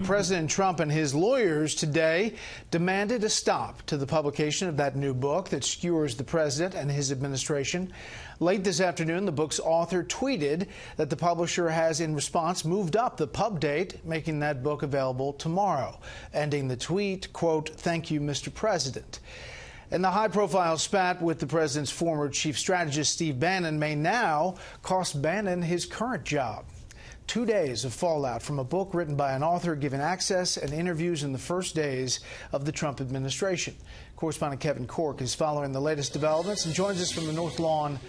President Trump and his lawyers today demanded a stop to the publication of that new book that skewers the president and his administration. Late this afternoon, the book's author tweeted that the publisher has, in response, moved up the pub date, making that book available tomorrow, ending the tweet, quote, "Thank you, Mr. President." And the high-profile spat with the president's former chief strategist, Steve Bannon, may now cost Bannon his current job. 2 days of fallout from a book written by an author given access and interviews in the first days of the Trump administration. Correspondent Kevin Corke is following the latest developments and joins us from the North Lawn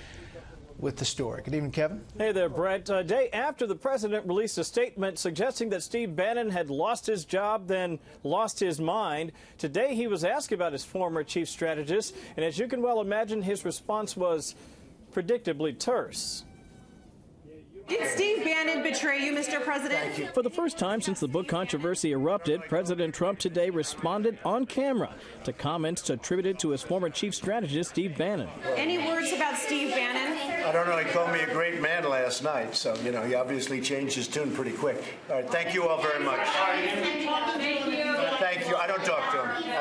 with the story. Good evening, Kevin. Hey there, Brett. A day after the president released a statement suggesting that Steve Bannon had lost his job, then lost his mind, today he was asked about his former chief strategist, and as you can well imagine, his response was predictably terse. Did Steve Bannon betray you, Mr. President? For the first time since the book controversy erupted, President Trump today responded on camera to comments attributed to his former chief strategist, Steve Bannon. Any words about Steve Bannon? I don't know. He called me a great man last night, so, he obviously changed his tune pretty quick. All right, thank you all very much. Thank you. I don't talk to him.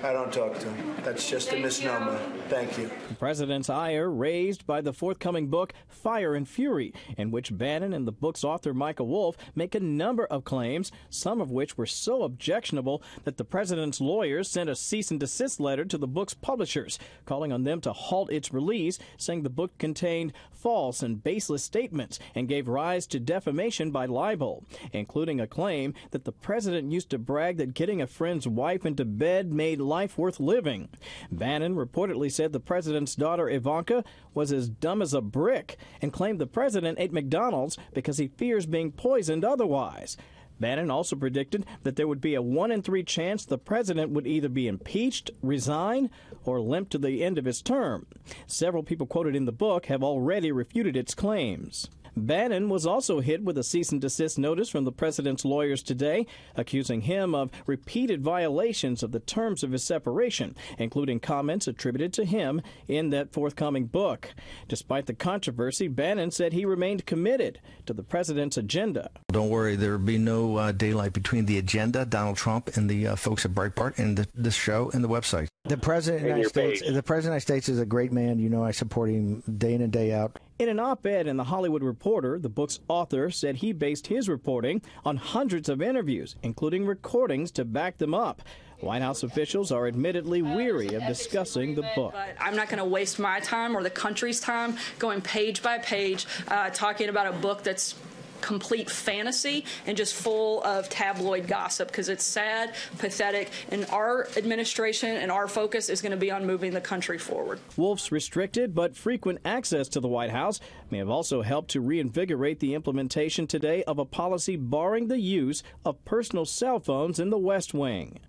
I don't talk to him. That's just a misnomer. Thank you. The president's ire raised by the forthcoming book, Fire and Fury, in which Bannon and the book's author, Michael Wolff, make a number of claims, some of which were so objectionable that the president's lawyers sent a cease and desist letter to the book's publishers, calling on them to halt its release, saying the book contained false and baseless statements and gave rise to defamation by libel, including a claim that the president used to brag that getting a friend's wife into bed made life worth living. Bannon reportedly said the president's daughter, Ivanka, was as dumb as a brick and claimed the president ate McDonald's because he fears being poisoned otherwise. Bannon also predicted that there would be a 1 in 3 chance the president would either be impeached, resign, or limp to the end of his term. Several people quoted in the book have already refuted its claims. Bannon was also hit with a cease and desist notice from the president's lawyers today, accusing him of repeated violations of the terms of his separation, including comments attributed to him in that forthcoming book. Despite the controversy, Bannon said he remained committed to the president's agenda. Don't worry, there will be no daylight between the agenda, Donald Trump, and the folks at Breitbart, and the show and the website. The president of the United States is a great man. I support him day in and day out. In an op-ed in The Hollywood Reporter, the book's author said he based his reporting on hundreds of interviews, including recordings to back them up. White House officials are admittedly weary of discussing the book. But I'm not going to waste my time or the country's time going page by page talking about a book that's complete fantasy and just full of tabloid gossip, because it's sad, pathetic, and our administration and our focus is going to be on moving the country forward. Wolff's restricted but frequent access to the White House may have also helped to reinvigorate the implementation today of a policy barring the use of personal cell phones in the West Wing.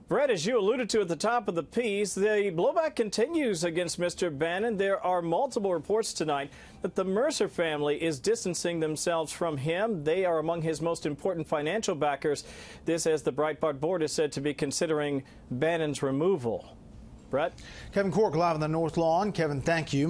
Brett, as you alluded to at the top of the piece, the blowback continues against Mr. Bannon. There are multiple reports tonight that the Mercer family is distancing themselves from him. They are among his most important financial backers. This, as the Breitbart board is said to be considering Bannon's removal. Brett? Kevin Corke live on the North Lawn. Kevin, thank you.